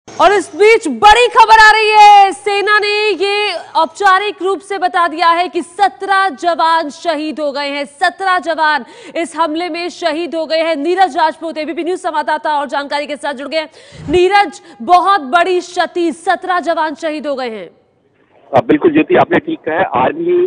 और इस बीच बड़ी खबर आ रही है। सेना ने ये औपचारिक रूप से बता दिया है कि 17 जवान शहीद हो गए हैं। 17 जवान इस हमले में शहीद हो गए हैं। नीरज राजपूत एबीपी न्यूज संवाददाता और जानकारी के साथ जुड़ गए। नीरज, बहुत बड़ी क्षति, 17 जवान शहीद हो गए हैं। बिल्कुल ज्योति, आपने ठीक कहा है। आर्मी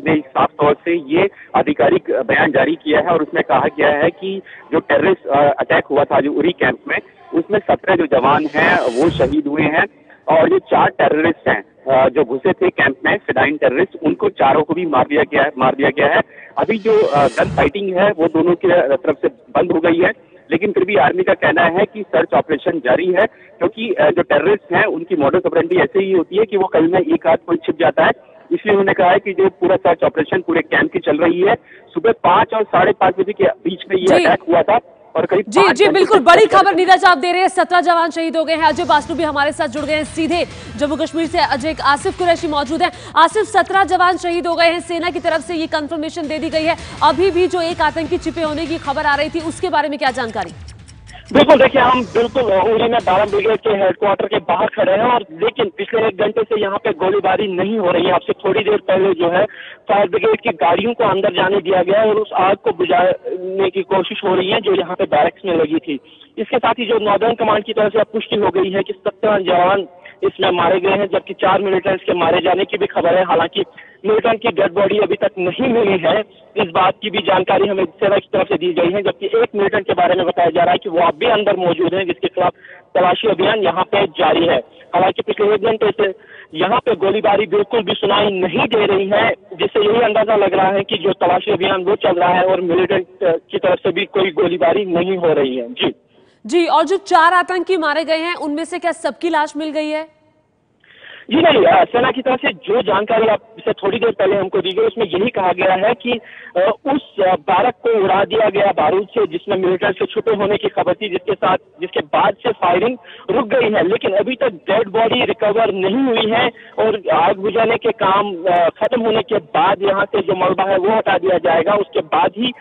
ने साफ तौर से ये आधिकारिक बयान जारी किया है और उसमें कहा गया है कि जो टेररिस्ट अटैक हुआ था जो उरी कैंप में, उसमें 17 जो जवान हैं वो शहीद हुए हैं और जो 4 टेररिस्ट हैं जो घुसे थे कैंप में, फिदाइन टेररिस्ट, उनको चारों को भी मार दिया गया है। अभी जो गन फाइटिंग है वो दोनों की तरफ से बंद हो गई है, लेकिन फिर भी आर्मी का कहना है कि सर्च ऑपरेशन जारी है, क्योंकि जो टेररिस्ट हैं उनकी मॉडस ऑपरेंडी ऐसे ही होती है कि वो कहीं ना एक हाथ कोई छिप जाता है। इसलिए उन्होंने कहा है कि जो पूरा सर्च ऑपरेशन पूरे कैंप की चल रही है। सुबह 5 और 5:30 बजे के बीच में ये अटैक हुआ था और करीब जी बिल्कुल बड़ी खबर नीरज आप दे रहे हैं। 17 जवान शहीद हो गए हैं। अजय बासु भी हमारे साथ जुड़ गए हैं सीधे जम्मू कश्मीर से। अजय, आसिफ कुरैशी मौजूद है। आसिफ, 17 जवान शहीद हो गए हैं। सेना की तरफ से ये कंफर्मेशन दे दी गई है। अभी भी जो एक आतंकी छिपे होने की खबर आ रही थी, उसके बारे में क्या जानकारी? बिल्कुल, देखिए हम बिल्कुल उरी में 12 ब्रिगेड के हेडक्वार्टर के बाहर खड़े हैं और लेकिन पिछले 1 घंटे से यहाँ पे गोलीबारी नहीं हो रही है। आपसे थोड़ी देर पहले जो है फायर ब्रिगेड की गाड़ियों को अंदर जाने दिया गया है और उस आग को बुझाने की कोशिश हो रही है जो यहाँ पे बैरक्स में लगी थी। इसके साथ ही जो नॉर्दर्न कमांड की तरफ से अब पुष्टि हो गई है कि 17 जवान इसमें मारे गए हैं, जबकि 4 मिलिटेंट्स के मारे जाने की भी खबर है। हालांकि मिलिटेंट की डेड बॉडी अभी तक नहीं मिली है, इस बात की भी जानकारी हमें सेना की तरफ से दी गई है। जबकि एक मिलिटेंट के बारे में बताया जा रहा है कि वो अब भी अंदर मौजूद है, जिसके खिलाफ तलाशी अभियान यहाँ पे जारी है। हालांकि पिछले 1 घंटे से यहाँ पे गोलीबारी बिल्कुल भी सुनाई नहीं दे रही है, जिससे यही अंदाजा लग रहा है कि जो तलाशी अभियान वो चल रहा है और मिलिटेंट की तरफ से भी कोई गोलीबारी नहीं हो रही है। जी, और जो 4 आतंकी मारे गए हैं उनमें से क्या सबकी लाश मिल गई है? जी नहीं, सेना की तरफ से जो जानकारी आपसे थोड़ी देर पहले हमको दी गई उसमें यही कहा गया है कि उस बैरक को उड़ा दिया गया बारूद से जिसमें मिलिटेंट से छुपे होने की खबर थी, जिसके बाद से फायरिंग रुक गई है। लेकिन अभी तक डेड बॉडी रिकवर नहीं हुई है और आग बुझाने के काम खत्म होने के बाद यहाँ से जो मलबा है वो हटा दिया जाएगा। उसके बाद ही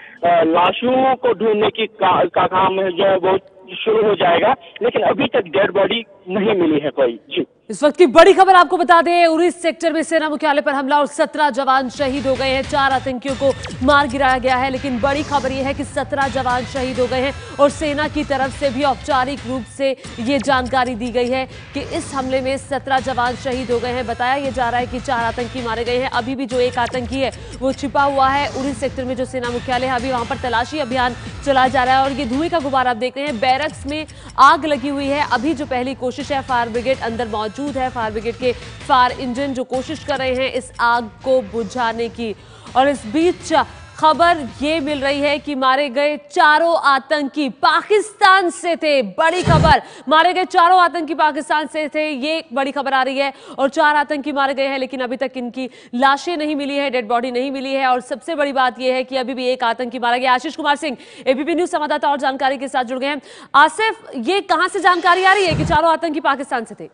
लाशों को ढूंढने की का काम जो है वो शुरू हो जाएगा, लेकिन अभी तक डेड बॉडी नहीं मिली है कोई। जी, इस वक्त की बड़ी खबर आपको बता दें, उरी सेक्टर में सेना मुख्यालय पर हमला और 17 जवान शहीद हो गए हैं। 4 आतंकियों को मार गिराया गया है, लेकिन बड़ी खबर यह है कि 17 जवान शहीद हो गए हैं और सेना की तरफ से भी औपचारिक रूप से ये जानकारी दी गई है कि इस हमले में 17 जवान शहीद हो गए हैं। बताया यह जा रहा है कि 4 आतंकी मारे गए हैं। अभी भी जो एक आतंकी है वो छिपा हुआ है उरी सेक्टर में जो सेना मुख्यालय है। अभी वहां पर तलाशी अभियान चलाया जा रहा है और ये धुएं का गुबार आप देख रहे हैं। बैरक्स में आग लगी हुई है। अभी जो पहली कोशिश है, फायर ब्रिगेड अंदर मौजूद है। फायर ब्रिगेड के फायर इंजन जो कोशिश कर रहे हैं इस आग को बुझाने की। और इस बीच खबर ये मिल रही है कि मारे गए 4 आतंकी पाकिस्तान से थे। बड़ी खबर, मारे गए 4 आतंकी पाकिस्तान से थे, ये बड़ी खबर आ रही है। और 4 आतंकी मारे गए हैं, लेकिन अभी तक इनकी लाशें नहीं मिली है, डेड बॉडी नहीं मिली है। और सबसे बड़ी बात यह है कि अभी भी एक आतंकी मारा गया। आशीष कुमार सिंह एबीपी न्यूज संवाददाता और जानकारी के साथ जुड़ गए हैं। आसिफ, ये कहां से जानकारी आ रही है कि 4 आतंकी पाकिस्तान से थे?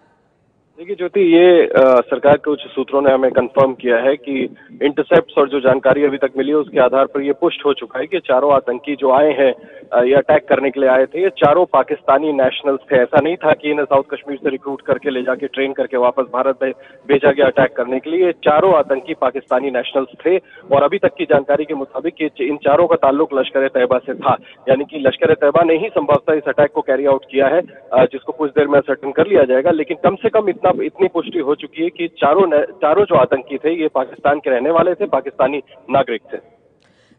देखिए ज्योति, ये सरकार के उच्च सूत्रों ने हमें कंफर्म किया है कि इंटरसेप्ट्स और जो जानकारी अभी तक मिली है उसके आधार पर ये पुष्ट हो चुका है कि 4 आतंकी जो आए हैं ये अटैक करने के लिए आए थे, ये 4 पाकिस्तानी नेशनल्स थे। ऐसा नहीं था कि इन्हें साउथ कश्मीर से रिक्रूट करके ले जाके ट्रेन करके वापस भारत में भेजा गया अटैक करने के लिए। ये 4 आतंकी पाकिस्तानी नेशनल्स थे और अभी तक की जानकारी के मुताबिक इन 4 का ताल्लुक लश्कर ए तैयबा से था, यानी कि लश्कर ए तैयबा ने ही संभवतः इस अटैक को कैरी आउट किया है, जिसको कुछ देर में सर्टन कर लिया जाएगा। लेकिन कम से कम इतनी पुष्टि हो चुकी है कि चारों जो आतंकी थे ये पाकिस्तान के रहने वाले थे, पाकिस्तानी नागरिक थे।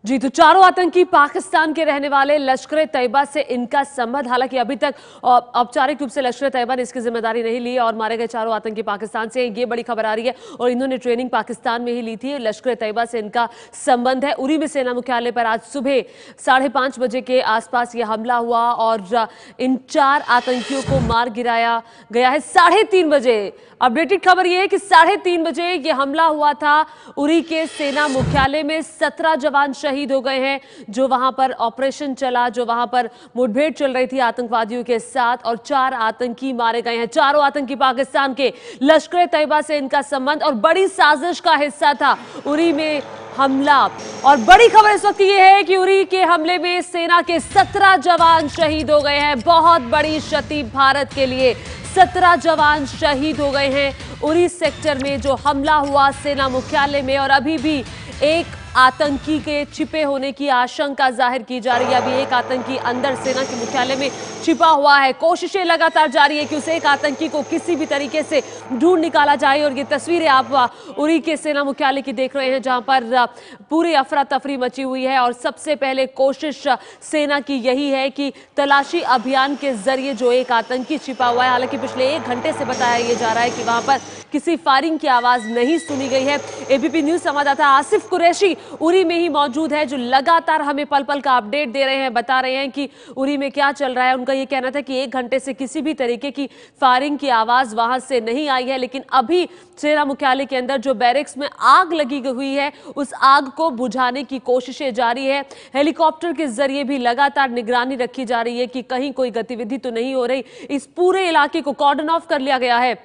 जी, तो 4 आतंकी पाकिस्तान के रहने वाले, लश्कर तैयबा से इनका संबंध। हालांकि अभी तक औपचारिक रूप से लश्कर तैयबा ने इसकी जिम्मेदारी नहीं ली और मारे गए 4 आतंकी पाकिस्तान से, ये बड़ी खबर आ रही है। और इन्होंने ट्रेनिंग पाकिस्तान में ही ली थी। लश्कर तैयबा से इनका संबंध है। उरी में सेना मुख्यालय पर आज सुबह 5:30 बजे के आसपास यह हमला हुआ और इन 4 आतंकियों को मार गिराया गया है। 3:30 बजे अपडेटेड खबर यह है कि 3:30 बजे यह हमला हुआ था उरी के सेना मुख्यालय में। 17 जवान शहीद हो गए हैं जो वहां पर ऑपरेशन चला, जो वहां पर मुठभेड़ चल रही थी आतंकवादियों के साथ, और 4 आतंकी मारे गए हैं। 4 आतंकी पाकिस्तान के, लश्कर तैयबा से इनका संबंध और बड़ी साजिश का हिस्सा था उरी में हमला। और बड़ी खबर इस वक्त ये है कि उरी के हमले में सेना के 17 जवान शहीद हो गए हैं। बहुत बड़ी क्षति भारत के लिए। 17 जवान शहीद हो गए हैं उरी सेक्टर में जो हमला हुआ सेना मुख्यालय में, और अभी भी एक आतंकी के छिपे होने की आशंका जाहिर की जा रही है। अभी एक आतंकी अंदर सेना के मुख्यालय में छिपा हुआ है। कोशिशें लगातार जारी है कि उस एक आतंकी को किसी भी तरीके से ढूंढ निकाला जाए। और ये तस्वीरें आप उरी के सेना मुख्यालय की देख रहे हैं, जहां पर पूरी अफरा तफरी मची हुई है। और सबसे पहले कोशिश सेना की यही है कि तलाशी अभियान के जरिए जो एक आतंकी छिपा हुआ है, हालांकि पिछले 1 घंटे से बताया यह जा रहा है कि वहां पर किसी फायरिंग की आवाज नहीं सुनी गई है। एबीपी न्यूज संवाददाता आसिफ कुरैशी उरी में ही मौजूद है, जो लगातार हमें पल पल का अपडेट दे रहे हैं, बता रहे हैं कि उरी में क्या चल रहा है। उनका ये कहना था कि 1 घंटे से किसी भी तरीके की फायरिंग की आवाज वहां से नहीं आई है, लेकिन अभी सेना मुख्यालय के अंदर जो बैरक्स में आग लगी हुई है, उस आग को बुझाने की कोशिशें जारी है। हेलीकॉप्टर के जरिए भी लगातार निगरानी रखी जा रही है कि कहीं कोई गतिविधि तो नहीं हो रही। इस पूरे इलाके को कॉर्डन ऑफ कर लिया गया है।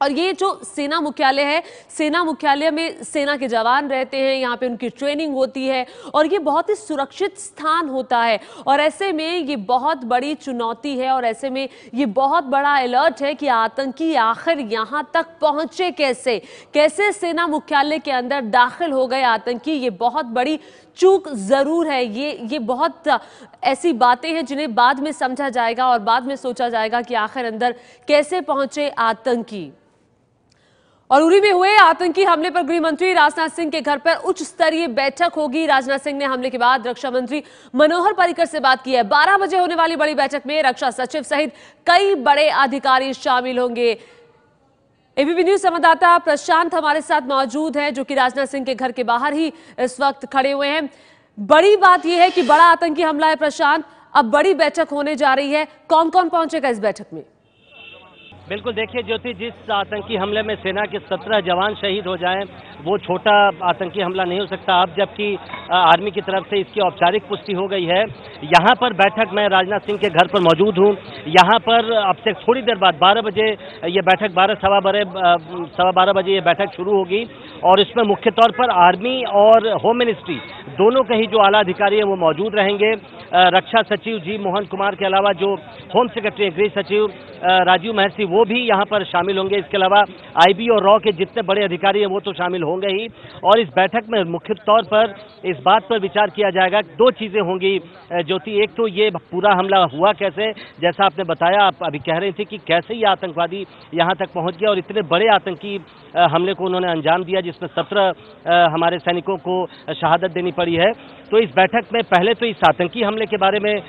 और ये जो सेना मुख्यालय है, सेना मुख्यालय में सेना के जवान रहते हैं, यहाँ पे उनकी ट्रेनिंग होती है और ये बहुत ही सुरक्षित स्थान होता है। और ऐसे में ये बहुत बड़ी चुनौती है और ऐसे में ये बहुत बड़ा अलर्ट है कि आतंकी आखिर यहाँ तक पहुंचे कैसे, कैसे सेना मुख्यालय के अंदर दाखिल हो गए आतंकी। ये बहुत बड़ी चूक जरूर है। ये बहुत ऐसी बातें हैं जिन्हें बाद में समझा जाएगा और बाद में सोचा जाएगा कि आखिर अंदर कैसे पहुंचे आतंकी। और उरी में हुए आतंकी हमले पर गृह मंत्री राजनाथ सिंह के घर पर उच्च स्तरीय बैठक होगी। राजनाथ सिंह ने हमले के बाद रक्षा मंत्री मनोहर पर्रिकर से बात की है। 12 बजे होने वाली बड़ी बैठक में रक्षा सचिव सहित कई बड़े अधिकारी शामिल होंगे। एबीपी न्यूज संवाददाता प्रशांत हमारे साथ मौजूद है, जो कि राजनाथ सिंह के घर के बाहर ही इस वक्त खड़े हुए हैं। बड़ी बात यह है कि बड़ा आतंकी हमला है प्रशांत, अब बड़ी बैठक होने जा रही है, कौन कौन पहुंचेगा इस बैठक में? बिल्कुल, देखिए ज्योति, जिस आतंकी हमले में सेना के 17 जवान शहीद हो जाएं, वो छोटा आतंकी हमला नहीं हो सकता। अब जबकि आर्मी की तरफ से इसकी औपचारिक पुष्टि हो गई है, यहाँ पर बैठक मैं राजनाथ सिंह के घर पर मौजूद हूँ। यहाँ पर अब से थोड़ी देर बाद 12 बजे ये बैठक, 12-12:15 बजे ये बैठक शुरू होगी और इसमें मुख्य तौर पर आर्मी और होम मिनिस्ट्री दोनों के ही जो आला अधिकारी हैं वो मौजूद रहेंगे। रक्षा सचिव जी मोहन कुमार के अलावा जो होम सेक्रेटरी गृह सचिव राजीव महर्षि वो भी यहाँ पर शामिल होंगे। इसके अलावा आईबी और रॉ के जितने बड़े अधिकारी हैं वो तो शामिल होंगे ही। और इस बैठक में मुख्य तौर पर इस बात पर विचार किया जाएगा, 2 चीज़ें होंगी ज्योति। एक तो ये पूरा हमला हुआ कैसे, जैसा आपने बताया, आप अभी कह रहे थे कि कैसे ये आतंकवादी यहाँ तक पहुँच गया और इतने बड़े आतंकी हमले को उन्होंने अंजाम दिया, जिसमें 17 हमारे सैनिकों को शहादत देनी पड़ी है। तो इस बैठक में पहले तो इस आतंकी हमले के बारे में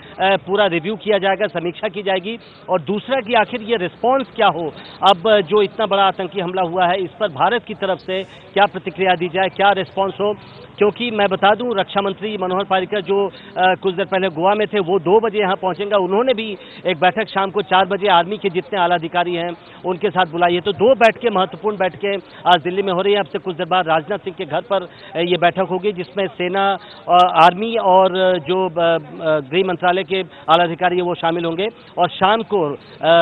पूरा रिव्यू किया जाएगा, समीक्षा की जाएगी, और दूसरा कि आखिर ये रिस्पॉन्स क्या हो। अब जो इतना बड़ा आतंकी हमला हुआ है, इस पर भारत की तरफ से क्या प्रतिक्रिया दी जाए, क्या रिस्पॉन्स हो। क्योंकि मैं बता दूं, रक्षा मंत्री मनोहर पर्रिकर जो कुछ देर पहले गोवा में थे, वो 2 बजे यहाँ पहुंचेंगे। उन्होंने भी एक बैठक शाम को 4 बजे आर्मी के जितने आला अधिकारी हैं उनके साथ बुलाई है। तो 2 बैठकें, महत्वपूर्ण बैठकें आज दिल्ली में हो रही है। अब से कुछ देर बाद राजनाथ सिंह के घर पर ये बैठक होगी, जिसमें सेना, आर्मी और जो गृह मंत्रालय के आला अधिकारी है वो शामिल होंगे। और शाम को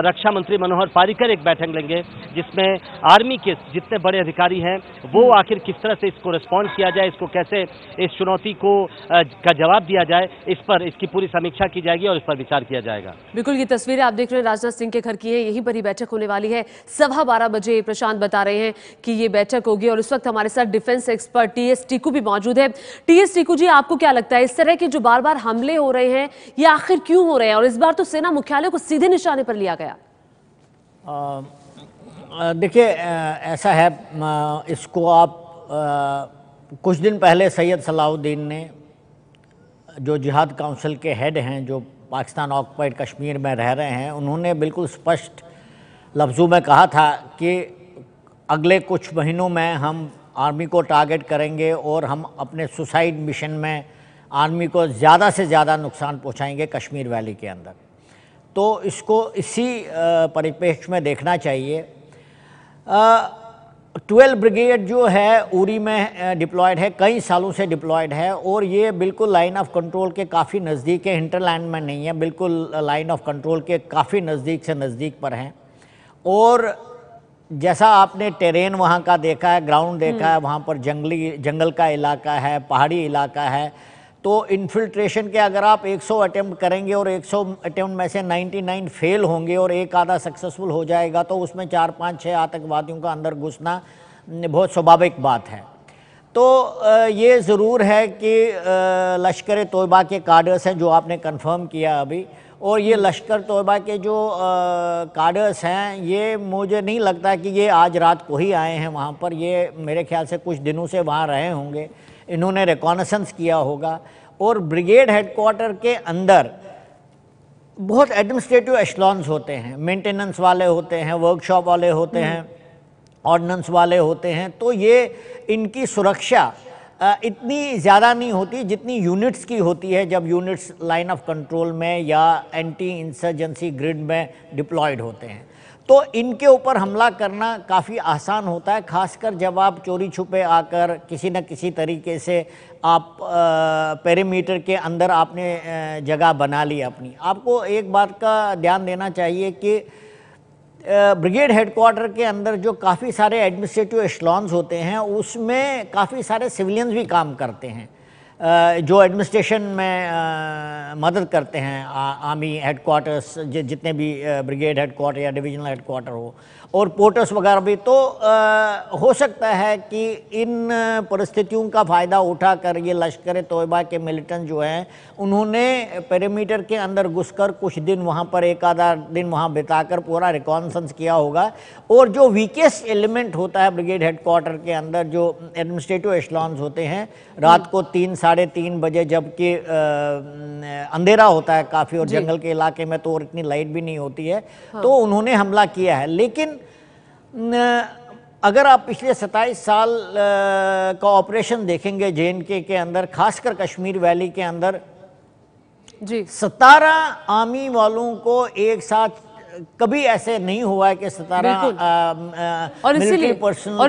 रक्षा मंत्री मनोहर पर्रिकर एक बैठक लेंगे, जिसमें आर्मी के जितने बड़े अधिकारी हैं वो आखिर किस तरह से इसको रिस्पॉन्ड किया जाए, इसको कैसे इस चुनौती को का जवाब दिया जाए, इस पर इसकी पूरी समीक्षा की जाएगी और इस पर विचार किया जाएगा। बिल्कुल, ये तस्वीरें आप देख रहे हैं राजनाथ सिंह के घर की है, यहीं पर ही बैठक होने वाली है। 12:15 बजे प्रशांत बता रहे हैं कि ये बैठक होगी। और इस वक्त हमारे साथ डिफेंस एक्सपर्ट टीएस टीकू भी मौजूद है। टीएस टीकू जी, आपको क्या लगता है, इस तरह के जो बार बार हमले हो रहे हैं ये आखिर क्यों हो रहे हैं, और इस बार तो सेना मुख्यालय को सीधे निशाने पर लिया गया? देखिए, ऐसा है, इसको आप कुछ दिन पहले सैयद सलाउद्दीन ने, जो जिहाद काउंसिल के हेड हैं, जो पाकिस्तान ऑक्युपाइड कश्मीर में रह रहे हैं, उन्होंने बिल्कुल स्पष्ट लफ्ज़ों में कहा था कि अगले कुछ महीनों में हम आर्मी को टारगेट करेंगे और हम अपने सुसाइड मिशन में आर्मी को ज़्यादा से ज़्यादा नुकसान पहुंचाएंगे कश्मीर वैली के अंदर। तो इसको इसी परिप्रेक्ष्य में देखना चाहिए। 12 ब्रिगेड जो है उरी में डिप्लॉयड है, कई सालों से डिप्लॉयड है, और ये बिल्कुल लाइन ऑफ कंट्रोल के काफ़ी नज़दीक है, हिंटरलैंड में नहीं है, बिल्कुल लाइन ऑफ कंट्रोल के काफ़ी नज़दीक से नज़दीक पर हैं। और जैसा आपने टेरेन वहाँ का देखा है, ग्राउंड देखा है, वहाँ पर जंगल का इलाका है, पहाड़ी इलाका है, तो इन्फिल्ट्रेशन के अगर आप 100 अटेम्प्ट करेंगे और 100 अटेम्प्ट में से 99 फेल होंगे और एक आधा सक्सेसफुल हो जाएगा, तो उसमें 4, 5, 6 आतंकवादियों का अंदर घुसना बहुत स्वाभाविक बात है। तो ये ज़रूर है कि लश्कर तोयबा के काडर्स हैं, जो आपने कंफर्म किया अभी, और ये लश्कर तोयबा के जो काडर्स हैं, ये मुझे नहीं लगता कि ये आज रात को ही आए हैं वहाँ पर। ये मेरे ख्याल से कुछ दिनों से वहाँ रहे होंगे, इन्होंने रिकॉनेसेंस किया होगा। और ब्रिगेड हेडक्वार्टर के अंदर बहुत एडमिनिस्ट्रेटिव एशलॉन्स होते हैं, मेंटेनेंस वाले होते हैं, वर्कशॉप वाले होते हैं, ऑर्डिनेंस वाले होते हैं। तो ये इनकी सुरक्षा इतनी ज़्यादा नहीं होती जितनी यूनिट्स की होती है, जब यूनिट्स लाइन ऑफ कंट्रोल में या एंटी इंसर्जेंसी ग्रिड में डिप्लॉयड होते हैं। तो इनके ऊपर हमला करना काफ़ी आसान होता है, खासकर जब आप चोरी छुपे आकर किसी न किसी तरीके से आप पेरीमीटर के अंदर आपने जगह बना ली अपनी। आपको एक बात का ध्यान देना चाहिए कि ब्रिगेड हेडक्वार्टर के अंदर जो काफ़ी सारे एडमिनिस्ट्रेटिव एशलॉन्स होते हैं, उसमें काफ़ी सारे सिविलियंस भी काम करते हैं, जो एडमिनिस्ट्रेशन में मदद करते हैं। आर्मी हेडक्वार्टर्स जितने भी ब्रिगेड हेडक्वार्टर या डिवीजनल हेडक्वार्टर हो, और पोर्टर्स वगैरह भी। तो हो सकता है कि इन परिस्थितियों का फ़ायदा उठाकर ये लश्कर तोयबा के मिलिटेंट जो हैं, उन्होंने पेरीमीटर के अंदर घुसकर कुछ दिन वहाँ पर, एक आधा दिन वहाँ बिताकर पूरा रिकॉनेसेंस किया होगा। और जो वीकेस्ट एलिमेंट होता है ब्रिगेड हेडक्वार्टर के अंदर, जो एडमिनिस्ट्रेटिव एशलॉन्स होते हैं, रात को 3, साढ़े 3 बजे, जबकि अंधेरा होता है काफ़ी, और जंगल के इलाके में तो और इतनी लाइट भी नहीं होती है, तो उन्होंने हमला किया है। लेकिन अगर आप पिछले 27 साल का ऑपरेशन देखेंगे JNK के अंदर, खासकर कश्मीर वैली के अंदर, जी 17 आर्मी वालों को एक साथ कभी ऐसे नहीं हुआ है कि 17 और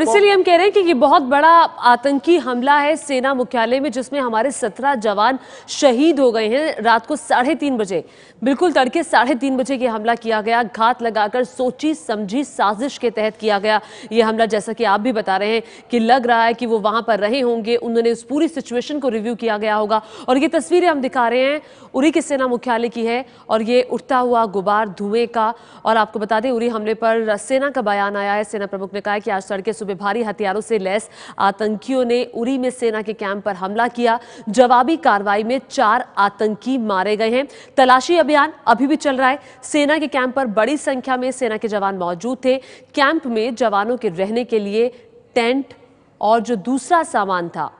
इसीलिए हम कह रहे हैं कि ये बहुत बड़ा आतंकी हमला है सेना मुख्यालय में, जिसमें हमारे 17 जवान शहीद हो गए हैं। रात को 3:30 बजे, बिल्कुल तड़के 3:30 बजे ये हमला किया गया, घात लगाकर सोची समझी साजिश के तहत किया गया ये हमला। जैसा कि आप भी बता रहे हैं कि लग रहा है कि वो वहां पर रहे होंगे, उन्होंने उस पूरी सिचुएशन को रिव्यू किया गया होगा। और ये तस्वीरें हम दिखा रहे हैं उरी के सेना मुख्यालय की है, और ये उठता हुआ गुबार धुएं का। और आपको बता दें, उरी हमले पर सेना का बयान आया है। सेना प्रमुख ने कहा है कि आज तड़के सुबह भारी हथियारों से लैस आतंकियों ने उरी में सेना के कैंप पर हमला किया। जवाबी कार्रवाई में 4 आतंकी मारे गए हैं। तलाशी अभियान अभी भी चल रहा है। सेना के कैंप पर बड़ी संख्या में सेना के जवान मौजूद थे। कैंप में जवानों के रहने के लिए टेंट और जो दूसरा सामान था,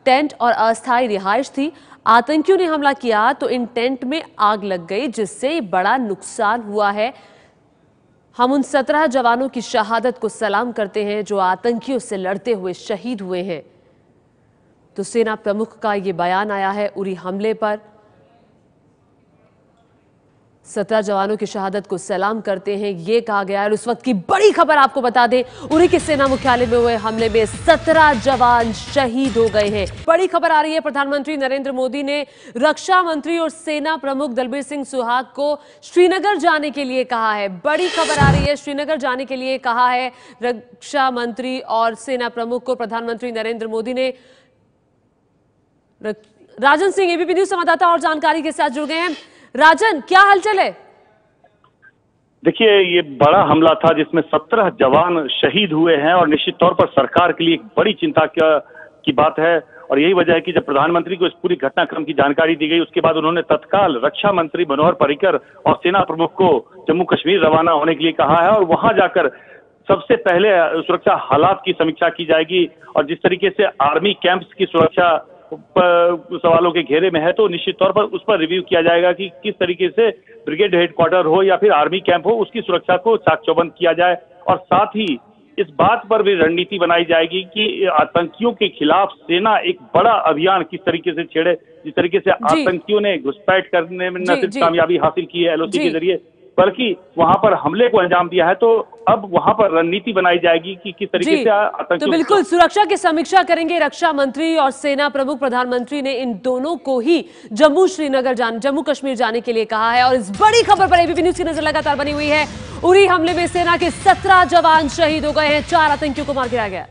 टेंट और अस्थायी रिहाइश थी। आतंकियों ने हमला किया तो इन टेंट में आग लग गई, जिससे बड़ा नुकसान हुआ है। हम उन 17 जवानों की शहादत को सलाम करते हैं जो आतंकियों से लड़ते हुए शहीद हुए हैं। तो सेना प्रमुख का यह बयान आया है उरी हमले पर। 17 जवानों की शहादत को सलाम करते हैं, ये कहा गया है। उस वक्त की बड़ी खबर आपको बता दें, उरी के सेना मुख्यालय में हुए हमले में 17 जवान शहीद हो गए हैं। बड़ी खबर आ रही है, प्रधानमंत्री नरेंद्र मोदी ने रक्षा मंत्री और सेना प्रमुख दलबीर सिंह सुहाग को श्रीनगर जाने के लिए कहा है। बड़ी खबर आ रही है, श्रीनगर जाने के लिए कहा है रक्षा मंत्री और सेना प्रमुख को प्रधानमंत्री नरेंद्र मोदी ने। राजन सिंह एबीपी न्यूज संवाददाता और जानकारी के साथ जुड़ गए हैं। राजन, क्या हालचाल है? देखिए, ये बड़ा हमला था जिसमें 17 जवान शहीद हुए हैं, और निश्चित तौर पर सरकार के लिए एक बड़ी चिंता की बात है। और यही वजह है कि जब प्रधानमंत्री को इस पूरी घटनाक्रम की जानकारी दी गई, उसके बाद उन्होंने तत्काल रक्षा मंत्री मनोहर पर्रिकर और सेना प्रमुख को जम्मू कश्मीर रवाना होने के लिए कहा है। और वहां जाकर सबसे पहले सुरक्षा हालात की समीक्षा की जाएगी, और जिस तरीके से आर्मी कैंप्स की सुरक्षा सवालों के घेरे में है, तो निश्चित तौर पर उस पर रिव्यू किया जाएगा कि किस तरीके से ब्रिगेड हेडक्वार्टर हो या फिर आर्मी कैंप हो, उसकी सुरक्षा को चाक चौबंद किया जाए। और साथ ही इस बात पर भी रणनीति बनाई जाएगी कि आतंकियों के खिलाफ सेना एक बड़ा अभियान किस तरीके से छेड़े। जिस तरीके से आतंकियों ने घुसपैठ करने में न सिर्फ कामयाबी हासिल की है LOC के जरिए, बल्कि वहां पर हमले को अंजाम दिया है। तो अब वहां पर रणनीति बनाई जाएगी कि किस तरीके से आतंकियों। तो बिल्कुल सुरक्षा की समीक्षा करेंगे रक्षा मंत्री और सेना प्रमुख। प्रधानमंत्री ने इन दोनों को ही जम्मू कश्मीर जाने के लिए कहा है। और इस बड़ी खबर पर एबीपी न्यूज की नजर लगातार बनी हुई है। उरी हमले में सेना के 17 जवान शहीद हो गए हैं, 4 आतंकियों को मार गिराया गया।